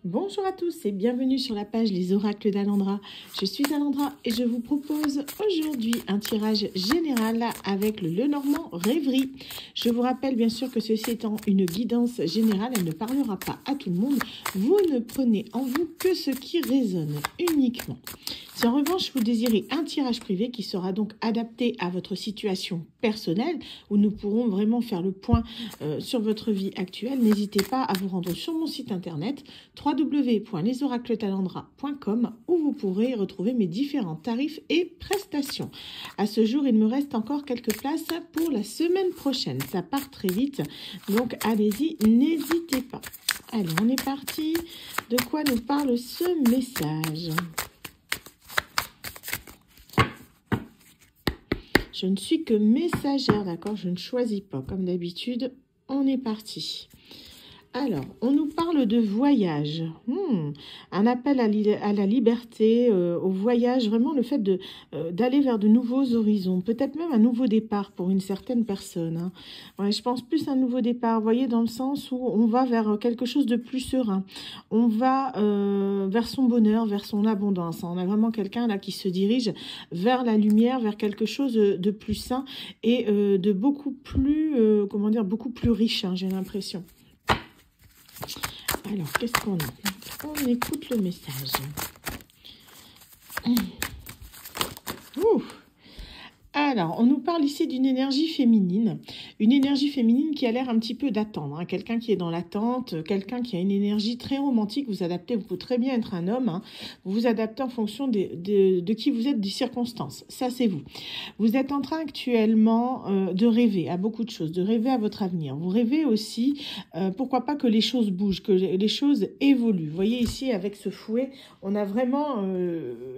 Bonjour à tous et bienvenue sur la page Les Oracles d'Alandra. Je suis Alandra et je vous propose aujourd'hui un tirage général avec le Lenormand Rêverie. Je vous rappelle bien sûr que ceci étant une guidance générale, elle ne parlera pas à tout le monde. Vous ne prenez en vous que ce qui résonne uniquement. Si en revanche vous désirez un tirage privé qui sera donc adapté à votre situation personnelle, où nous pourrons vraiment faire le point sur votre vie actuelle, n'hésitez pas à vous rendre sur mon site internet www.lesoracletalandra.com où vous pourrez retrouver mes différents tarifs et prestations. À ce jour, il me reste encore quelques places pour la semaine prochaine. Ça part très vite, donc allez-y, n'hésitez pas. Allez, on est parti. De quoi nous parle ce message ? Je ne suis que messagère, d'accord? Je ne choisis pas, comme d'habitude. On est parti. Alors, on nous parle de voyage, un appel à la liberté, au voyage, vraiment le fait d'aller vers de nouveaux horizons, peut-être même un nouveau départ pour une certaine personne. Hein. Ouais, je pense plus à un nouveau départ, vous voyez, dans le sens où on va vers quelque chose de plus serein, on va vers son bonheur, vers son abondance. On a vraiment quelqu'un là qui se dirige vers la lumière, vers quelque chose de plus sain et de beaucoup plus, beaucoup plus riche, hein, j'ai l'impression. Alors, qu'est-ce qu'on a? On écoute le message. Ouh. Alors, on nous parle ici d'une énergie féminine qui a l'air un petit peu d'attendre. Hein. Quelqu'un qui est dans l'attente, quelqu'un qui a une énergie très romantique. Vous adaptez, vous pouvez très bien être un homme. Hein. Vous vous adaptez en fonction de qui vous êtes, des circonstances. Ça, c'est vous. Vous êtes en train actuellement de rêver à beaucoup de choses, de rêver à votre avenir. Vous rêvez aussi, pourquoi pas que les choses bougent, que les choses évoluent. Vous voyez ici, avec ce fouet, on a vraiment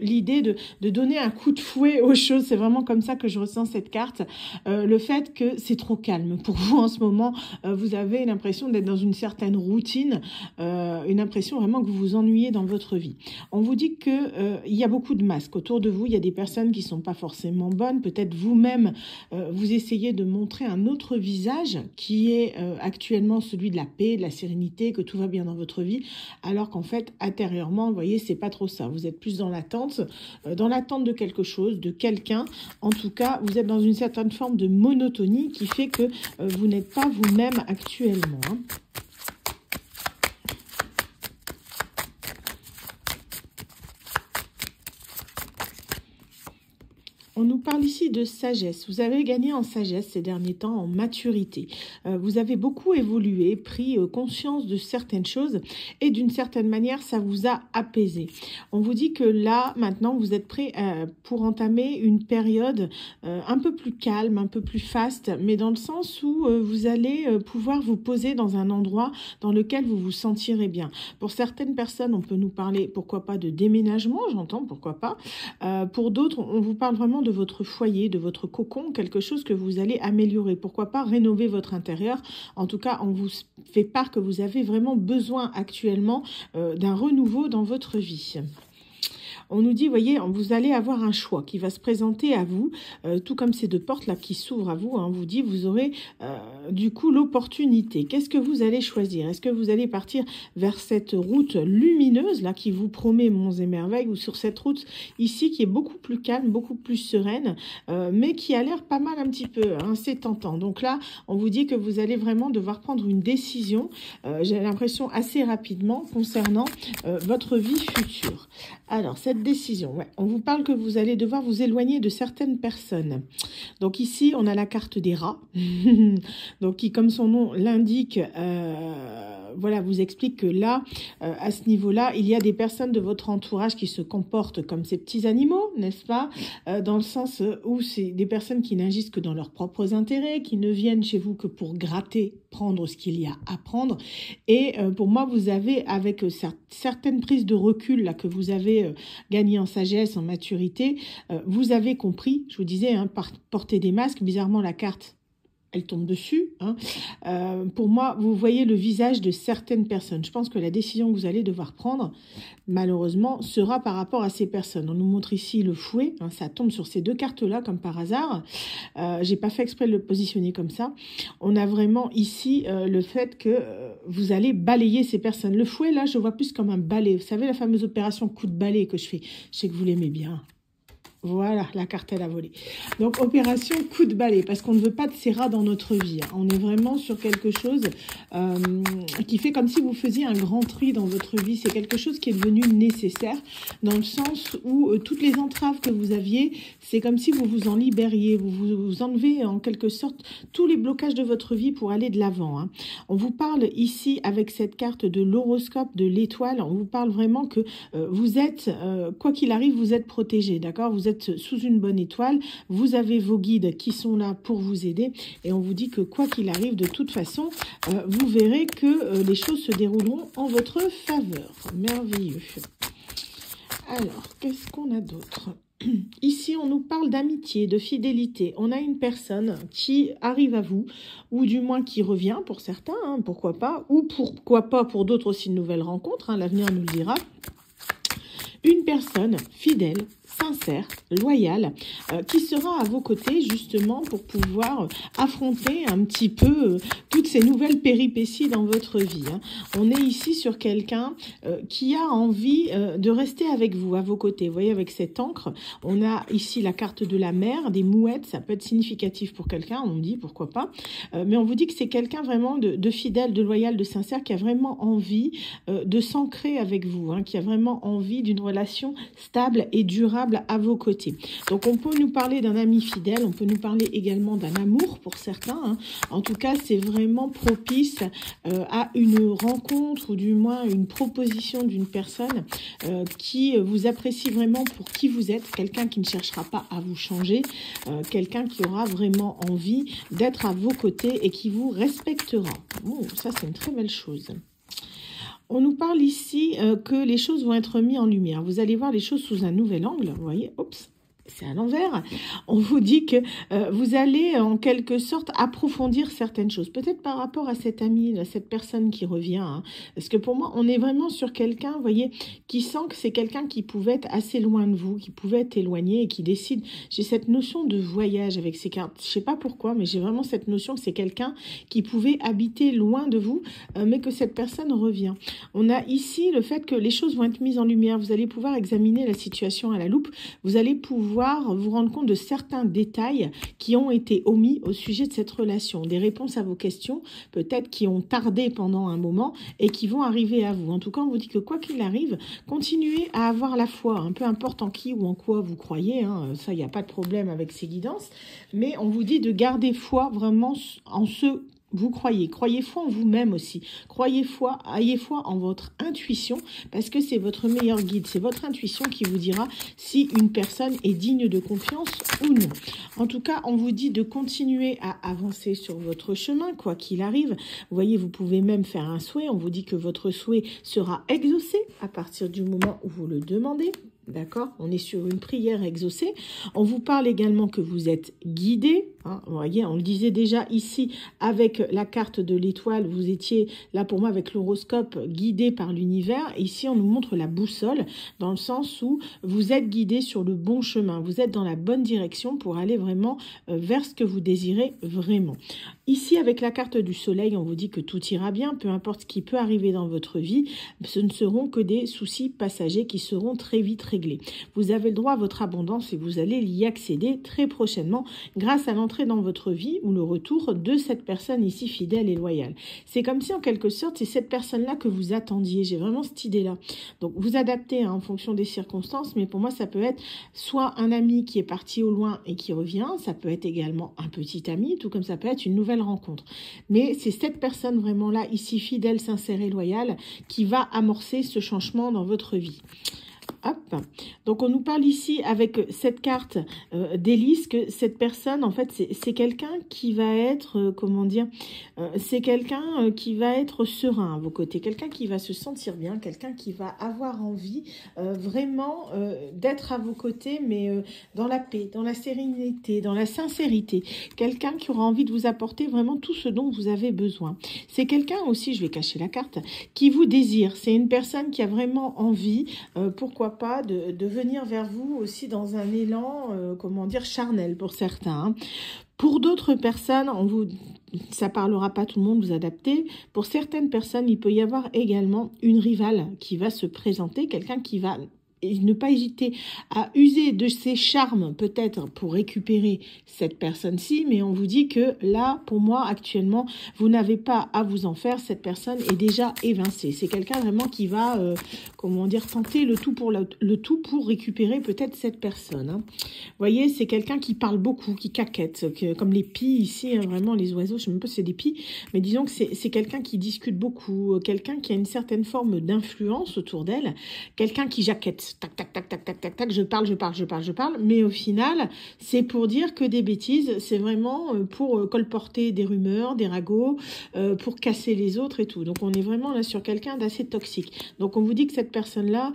l'idée de donner un coup de fouet aux choses. C'est vraiment comme ça que je ressens cette carte, le fait que c'est trop calme pour vous en ce moment, vous avez l'impression d'être dans une certaine routine, une impression vraiment que vous vous ennuyez dans votre vie. On vous dit que il y a beaucoup de masques autour de vous, il y a des personnes qui sont pas forcément bonnes, peut-être vous-même vous essayez de montrer un autre visage qui est actuellement celui de la paix, de la sérénité, que tout va bien dans votre vie, alors qu'en fait intérieurement, vous voyez, c'est pas trop ça, vous êtes plus dans l'attente de quelque chose, de quelqu'un. En tout cas, vous êtes dans une certaine forme de monotonie qui fait que vous n'êtes pas vous-même actuellement. Hein. On nous parle ici de sagesse. Vous avez gagné en sagesse ces derniers temps, en maturité. Vous avez beaucoup évolué, pris conscience de certaines choses et d'une certaine manière, ça vous a apaisé. On vous dit que là, maintenant, vous êtes prêt pour entamer une période un peu plus calme, un peu plus faste, mais dans le sens où vous allez pouvoir vous poser dans un endroit dans lequel vous vous sentirez bien. Pour certaines personnes, on peut nous parler, pourquoi pas, de déménagement, j'entends, pourquoi pas. Pour d'autres, on vous parle vraiment de votre foyer, de votre cocon, quelque chose que vous allez améliorer. Pourquoi pas rénover votre intérieur. En tout cas, on vous fait part que vous avez vraiment besoin actuellement d'un renouveau dans votre vie. On nous dit, voyez, vous allez avoir un choix qui va se présenter à vous, tout comme ces deux portes-là qui s'ouvrent à vous. Hein, on vous dit, vous aurez du coup l'opportunité. Qu'est-ce que vous allez choisir? Est-ce que vous allez partir vers cette route lumineuse là qui vous promet monts et merveilles, ou sur cette route ici qui est beaucoup plus calme, beaucoup plus sereine, mais qui a l'air pas mal un petit peu, hein, c'est tentant. Donc là, on vous dit que vous allez vraiment devoir prendre une décision, j'ai l'impression assez rapidement, concernant votre vie future. Alors, cette décision, ouais, on vous parle que vous allez devoir vous éloigner de certaines personnes. Donc ici, on a la carte des rats, donc qui, comme son nom l'indique, voilà, vous explique que là, à ce niveau-là, il y a des personnes de votre entourage qui se comportent comme ces petits animaux, n'est-ce pas? Dans le sens où c'est des personnes qui n'agissent que dans leurs propres intérêts, qui ne viennent chez vous que pour gratter, prendre ce qu'il y a à prendre. Et pour moi, vous avez, avec certaines prises de recul là que vous avez gagné en sagesse, en maturité, vous avez compris, je vous disais, hein, porter des masques, bizarrement la carte elle tombe dessus. Hein. Pour moi, vous voyez le visage de certaines personnes. Je pense que la décision que vous allez devoir prendre, malheureusement, sera par rapport à ces personnes. On nous montre ici le fouet. Hein, ça tombe sur ces deux cartes-là, comme par hasard. J'ai pas fait exprès de le positionner comme ça. On a vraiment ici le fait que vous allez balayer ces personnes. Le fouet, là, je vois plus comme un balai. Vous savez, la fameuse opération coup de balai que je fais. Je sais que vous l'aimez bien. Voilà, la carte, elle a volé. Donc, opération coup de balai, parce qu'on ne veut pas de ces rats dans notre vie. Hein. On est vraiment sur quelque chose qui fait comme si vous faisiez un grand tri dans votre vie. C'est quelque chose qui est devenu nécessaire, dans le sens où toutes les entraves que vous aviez, c'est comme si vous vous en libériez. Vous enlevez en quelque sorte tous les blocages de votre vie pour aller de l'avant. Hein. On vous parle ici, avec cette carte de l'horoscope, de l'étoile, on vous parle vraiment que vous êtes, quoi qu'il arrive, vous êtes protégé, d'accord? Vous êtes sous une bonne étoile, vous avez vos guides qui sont là pour vous aider et on vous dit que quoi qu'il arrive, de toute façon, vous verrez que les choses se dérouleront en votre faveur. Merveilleux. Alors, qu'est-ce qu'on a d'autre ? Ici, on nous parle d'amitié, de fidélité. On a une personne qui arrive à vous, ou du moins qui revient pour certains, hein, pourquoi pas, ou pourquoi pas pour d'autres aussi une nouvelle rencontre, hein, l'avenir nous le dira. Une personne fidèle, sincère, loyale, qui sera à vos côtés justement pour pouvoir affronter un petit peu toutes ces nouvelles péripéties dans votre vie. Hein. On est ici sur quelqu'un qui a envie de rester avec vous, à vos côtés. Vous voyez, avec cette encre, on a ici la carte de la mer, des mouettes, ça peut être significatif pour quelqu'un, on dit pourquoi pas, mais on vous dit que c'est quelqu'un vraiment de fidèle, de loyal, de sincère, qui a vraiment envie de s'ancrer avec vous, hein, qui a vraiment envie d'une relation stable et durable à vos côtés. Donc on peut nous parler d'un ami fidèle, on peut nous parler également d'un amour pour certains. Hein. En tout cas, c'est vraiment propice à une rencontre ou du moins une proposition d'une personne qui vous apprécie vraiment pour qui vous êtes, quelqu'un qui ne cherchera pas à vous changer, quelqu'un qui aura vraiment envie d'être à vos côtés et qui vous respectera. Oh, ça, c'est une très belle chose. On nous parle ici que les choses vont être mises en lumière. Vous allez voir les choses sous un nouvel angle. Vous voyez, oups, c'est à l'envers. On vous dit que vous allez en quelque sorte approfondir certaines choses. Peut-être par rapport à cet ami, à cette personne qui revient. Hein. Parce que pour moi, on est vraiment sur quelqu'un, vous voyez, qui sent que c'est quelqu'un qui pouvait être assez loin de vous, qui pouvait être éloigné et qui décide. J'ai cette notion de voyage avec ces cartes. Je sais pas pourquoi, mais j'ai vraiment cette notion que c'est quelqu'un qui pouvait habiter loin de vous, mais que cette personne revient. On a ici le fait que les choses vont être mises en lumière. Vous allez pouvoir examiner la situation à la loupe. Vous allez pouvoir vous rendre compte de certains détails qui ont été omis au sujet de cette relation, des réponses à vos questions, peut-être qui ont tardé pendant un moment et qui vont arriver à vous. En tout cas, on vous dit que quoi qu'il arrive, continuez à avoir la foi, hein, peu importe en qui ou en quoi vous croyez, hein, ça, il n'y a pas de problème avec ces guidances, mais on vous dit de garder foi vraiment en ce vous croyez. Croyez foi en vous-même aussi. Ayez foi en votre intuition parce que c'est votre meilleur guide. C'est votre intuition qui vous dira si une personne est digne de confiance ou non. En tout cas, on vous dit de continuer à avancer sur votre chemin, quoi qu'il arrive. Vous voyez, vous pouvez même faire un souhait. On vous dit que votre souhait sera exaucé à partir du moment où vous le demandez. D'accord, on est sur une prière exaucée. On vous parle également que vous êtes guidé. Hein, vous voyez, on le disait déjà ici avec la carte de l'étoile. Vous étiez là pour moi avec l'horoscope guidé par l'univers. Ici, on nous montre la boussole dans le sens où vous êtes guidé sur le bon chemin. Vous êtes dans la bonne direction pour aller vraiment vers ce que vous désirez vraiment. Ici, avec la carte du soleil, on vous dit que tout ira bien, peu importe ce qui peut arriver dans votre vie. Ce ne seront que des soucis passagers qui seront très vite réglés. Vous avez le droit à votre abondance et vous allez y accéder très prochainement grâce à l'entrée dans votre vie ou le retour de cette personne ici fidèle et loyale. C'est comme si en quelque sorte, c'est cette personne-là que vous attendiez. J'ai vraiment cette idée-là. Donc vous adaptez hein, en fonction des circonstances, mais pour moi ça peut être soit un ami qui est parti au loin et qui revient, ça peut être également un petit ami, tout comme ça peut être une nouvelle rencontre. Mais c'est cette personne vraiment là, ici fidèle, sincère et loyale, qui va amorcer ce changement dans votre vie. Hop. Donc, on nous parle ici avec cette carte d'hélice que cette personne, en fait, c'est quelqu'un qui va être, comment dire, c'est quelqu'un qui va être serein à vos côtés, quelqu'un qui va se sentir bien, quelqu'un qui va avoir envie vraiment d'être à vos côtés, mais dans la paix, dans la sérénité, dans la sincérité. Quelqu'un qui aura envie de vous apporter vraiment tout ce dont vous avez besoin. C'est quelqu'un aussi, je vais cacher la carte, qui vous désire. C'est une personne qui a vraiment envie, pourquoi pas, de venir vers vous aussi dans un élan, comment dire, charnel pour certains. Hein. Pour d'autres personnes, ça parlera pas tout le monde, vous adaptez. Pour certaines personnes, il peut y avoir également une rivale qui va se présenter, quelqu'un qui va ne pas hésiter à user de ses charmes peut-être pour récupérer cette personne-ci, mais on vous dit que là, pour moi, actuellement, vous n'avez pas à vous en faire, cette personne est déjà évincée. C'est quelqu'un vraiment qui va, comment dire, tenter le tout pour récupérer peut-être cette personne. Hein. Vous voyez, c'est quelqu'un qui parle beaucoup, qui caquette, comme les pies ici, hein, vraiment les oiseaux, je ne sais même pas si c'est des pies, mais disons que c'est quelqu'un qui discute beaucoup, quelqu'un qui a une certaine forme d'influence autour d'elle, quelqu'un qui jaquette. Tac, tac, tac, tac, tac, tac, tac, je parle, mais au final, c'est pour dire que des bêtises, c'est vraiment pour colporter des rumeurs, des ragots, pour casser les autres et tout. Donc, on est vraiment là sur quelqu'un d'assez toxique. Donc, on vous dit que cette personne-là,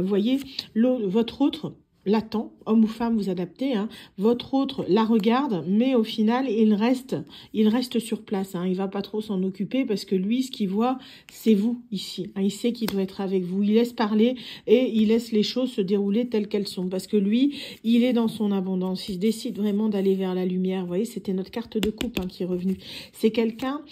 voyez, votre autre l'attend, homme ou femme, vous adaptez, hein. Votre autre la regarde, mais au final, il reste sur place, hein. Il va pas trop s'en occuper parce que lui, ce qu'il voit, c'est vous ici, hein. Il sait qu'il doit être avec vous, il laisse parler et il laisse les choses se dérouler telles qu'elles sont parce que lui, il est dans son abondance, il décide vraiment d'aller vers la lumière. Vous voyez, c'était notre carte de coupe, hein, qui est revenue. C'est quelqu'un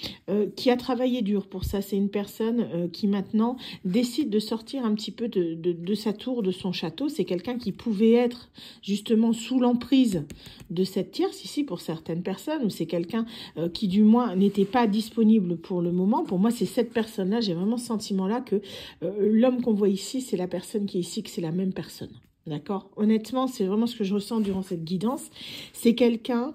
qui a travaillé dur pour ça, c'est une personne qui maintenant décide de sortir un petit peu de sa tour, de son château. C'est quelqu'un qui pouvait être justement sous l'emprise de cette tierce ici pour certaines personnes, ou c'est quelqu'un qui du moins n'était pas disponible pour le moment. Pour moi, c'est cette personne-là, j'ai vraiment ce sentiment-là que l'homme qu'on voit ici, c'est la personne qui est ici, que c'est la même personne. D'accord? Honnêtement, c'est vraiment ce que je ressens durant cette guidance. C'est quelqu'un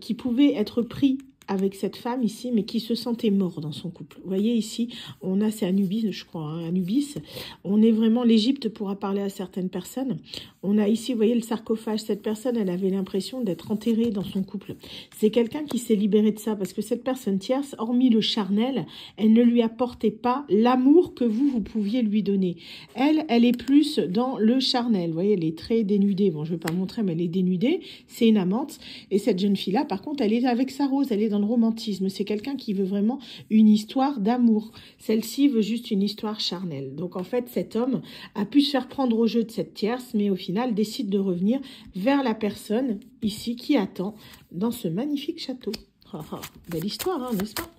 qui pouvait être pris avec cette femme ici, mais qui se sentait mort dans son couple. Vous voyez ici, on a, c'est Anubis, je crois, hein, Anubis. On est vraiment, l'Égypte pourra parler à certaines personnes. On a ici, vous voyez, le sarcophage. Cette personne, elle avait l'impression d'être enterrée dans son couple. C'est quelqu'un qui s'est libéré de ça, parce que cette personne tierce, hormis le charnel, elle ne lui apportait pas l'amour que vous pouviez lui donner. Elle est plus dans le charnel. Vous voyez, elle est très dénudée. Bon, je ne vais pas montrer, mais elle est dénudée. C'est une amante. Et cette jeune fille-là, par contre, elle est avec sa rose, elle est dans le romantisme. C'est quelqu'un qui veut vraiment une histoire d'amour. Celle-ci veut juste une histoire charnelle. Donc, en fait, cet homme a pu se faire prendre au jeu de cette tierce, mais au final, décide de revenir vers la personne ici qui attend dans ce magnifique château. Oh, oh, belle histoire, hein, n'est-ce pas?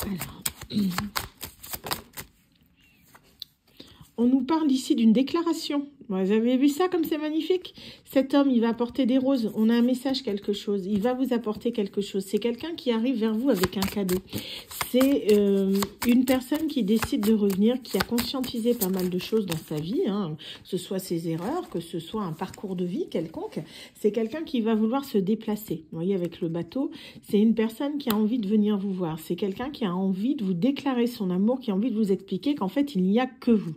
Alors, on nous parle ici d'une déclaration. Vous avez vu ça comme c'est magnifique? Cet homme, il va apporter des roses. On a un message, quelque chose. Il va vous apporter quelque chose. C'est quelqu'un qui arrive vers vous avec un cadeau. C'est une personne qui décide de revenir, qui a conscientisé pas mal de choses dans sa vie, hein, que ce soit ses erreurs, que ce soit un parcours de vie quelconque. C'est quelqu'un qui va vouloir se déplacer. Vous voyez, avec le bateau, c'est une personne qui a envie de venir vous voir. C'est quelqu'un qui a envie de vous déclarer son amour, qui a envie de vous expliquer qu'en fait, il n'y a que vous.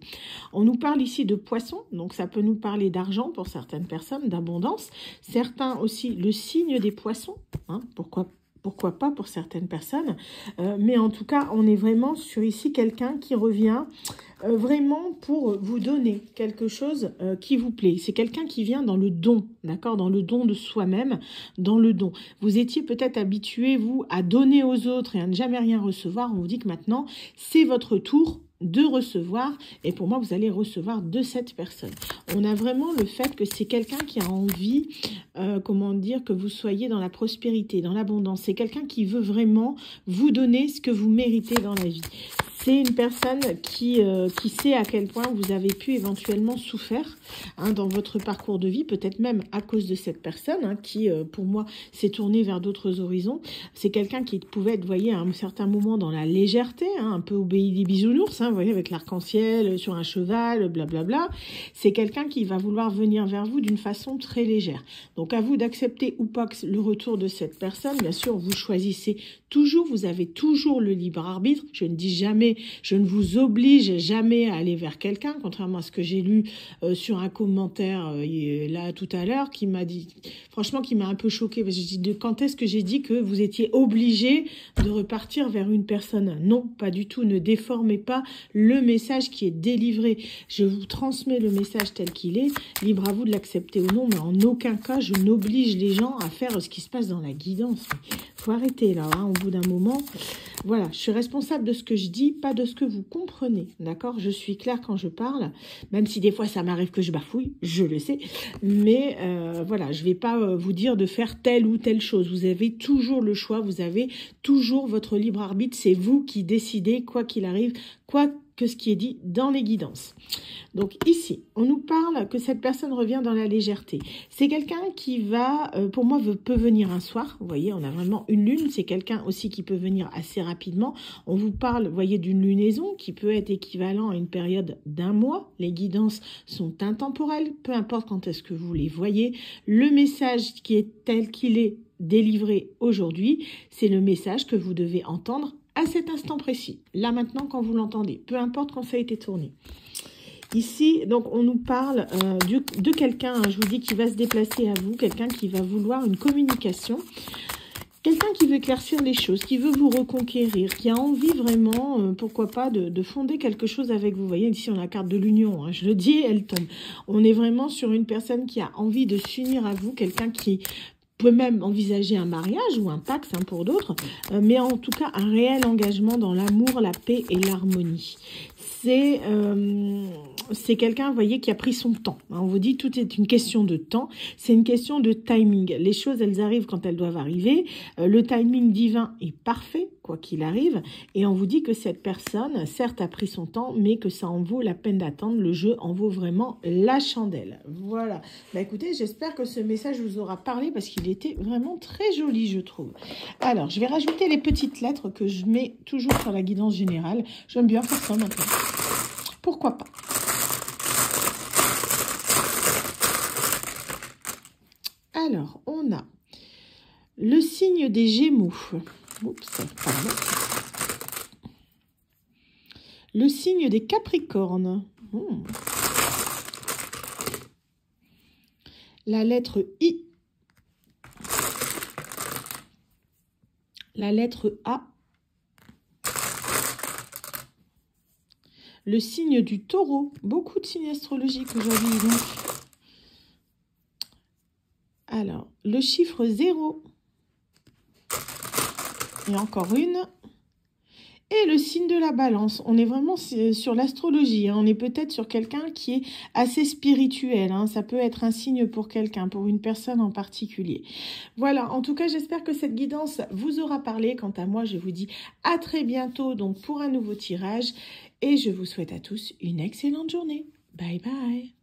On nous parle ici de poisson, donc ça peut nous parler d'argent pour certaines personnes, d'abondance. Certains aussi, le signe des poissons, hein, pourquoi pas pour certaines personnes. Mais en tout cas, on est vraiment sur ici quelqu'un qui revient vraiment pour vous donner quelque chose qui vous plaît. C'est quelqu'un qui vient dans le don, d'accord? Dans le don de soi-même, dans le don. Vous étiez peut-être habitué, vous, à donner aux autres et à ne jamais rien recevoir. On vous dit que maintenant, c'est votre tour de recevoir, et pour moi, vous allez recevoir de cette personne. On a vraiment le fait que c'est quelqu'un qui a envie, comment dire, que vous soyez dans la prospérité, dans l'abondance. C'est quelqu'un qui veut vraiment vous donner ce que vous méritez dans la vie. C'est une personne qui sait à quel point vous avez pu éventuellement souffrir, hein, dans votre parcours de vie, peut-être même à cause de cette personne, hein, qui, pour moi, s'est tournée vers d'autres horizons. C'est quelqu'un qui pouvait être, vous voyez, à un certain moment dans la légèreté, hein, un peu obéi des bisounours, hein, vous voyez, avec l'arc-en-ciel, sur un cheval, blablabla. C'est quelqu'un qui va vouloir venir vers vous d'une façon très légère. Donc, à vous d'accepter ou pas le retour de cette personne. Bien sûr, vous choisissez Toujours, vous avez toujours le libre arbitre. Je ne dis jamais, je ne vous oblige jamais à aller vers quelqu'un, contrairement à ce que j'ai lu sur un commentaire là tout à l'heure, qui m'a dit, franchement, qui m'a un peu choqué. Parce que je dis, quand est-ce que j'ai dit que vous étiez obligé de repartir vers une personne? Non, pas du tout. Ne déformez pas le message qui est délivré. Je vous transmets le message tel qu'il est. Libre à vous de l'accepter ou non, mais en aucun cas, je n'oblige les gens à faire ce qui se passe dans la guidance. Faut arrêter là, hein, au bout d'un moment. Voilà, je suis responsable de ce que je dis, pas de ce que vous comprenez, d'accord? Je suis claire quand je parle, même si des fois ça m'arrive que je bafouille, je le sais, mais voilà, je vais pas vous dire de faire telle ou telle chose. Vous avez toujours le choix, vous avez toujours votre libre arbitre, c'est vous qui décidez, quoi qu'il arrive, quoi que ce qui est dit dans les guidances. Donc ici, on nous parle que cette personne revient dans la légèreté. C'est quelqu'un qui va, pour moi, peut venir un soir. Vous voyez, on a vraiment une lune. C'est quelqu'un aussi qui peut venir assez rapidement. On vous parle, vous voyez, d'une lunaison qui peut être équivalent à une période d'un mois. Les guidances sont intemporelles, peu importe quand est-ce que vous les voyez. Le message qui est tel qu'il est délivré aujourd'hui, c'est le message que vous devez entendre à cet instant précis, là maintenant quand vous l'entendez, peu importe quand ça a été tourné. Ici, donc on nous parle de quelqu'un, je vous dis, qui va se déplacer à vous, quelqu'un qui va vouloir une communication, quelqu'un qui veut éclaircir les choses, qui veut vous reconquérir, qui a envie vraiment, pourquoi pas, de fonder quelque chose avec vous. Vous voyez, ici on a la carte de l'union, hein, je le dis, elle tombe. On est vraiment sur une personne qui a envie de s'unir à vous, quelqu'un qui peut même envisager un mariage ou un pacte, hein, pour d'autres, mais en tout cas un réel engagement dans l'amour, la paix et l'harmonie. C'est quelqu'un, vous voyez, qui a pris son temps. On vous dit, tout est une question de temps. C'est une question de timing. Les choses, elles arrivent quand elles doivent arriver. Le timing divin est parfait, quoi qu'il arrive. Et on vous dit que cette personne, certes, a pris son temps, mais que ça en vaut la peine d'attendre. Le jeu en vaut vraiment la chandelle. Voilà. Bah, écoutez, j'espère que ce message vous aura parlé parce qu'il était vraiment très joli, je trouve. Alors, je vais rajouter les petites lettres que je mets toujours sur la guidance générale. J'aime bien faire ça maintenant. Pourquoi pas? Alors, on a le signe des Gémeaux. Oups, pardon. Le signe des Capricornes. La lettre I. La lettre A. Le signe du Taureau. Beaucoup de signes astrologiques aujourd'hui, donc. Alors, le chiffre 0. Et encore une. Et le signe de la Balance. On est vraiment sur l'astrologie, hein. On est peut-être sur quelqu'un qui est assez spirituel, hein. Ça peut être un signe pour quelqu'un, pour une personne en particulier. Voilà, en tout cas, j'espère que cette guidance vous aura parlé. Quant à moi, je vous dis à très bientôt donc pour un nouveau tirage. Et je vous souhaite à tous une excellente journée. Bye bye.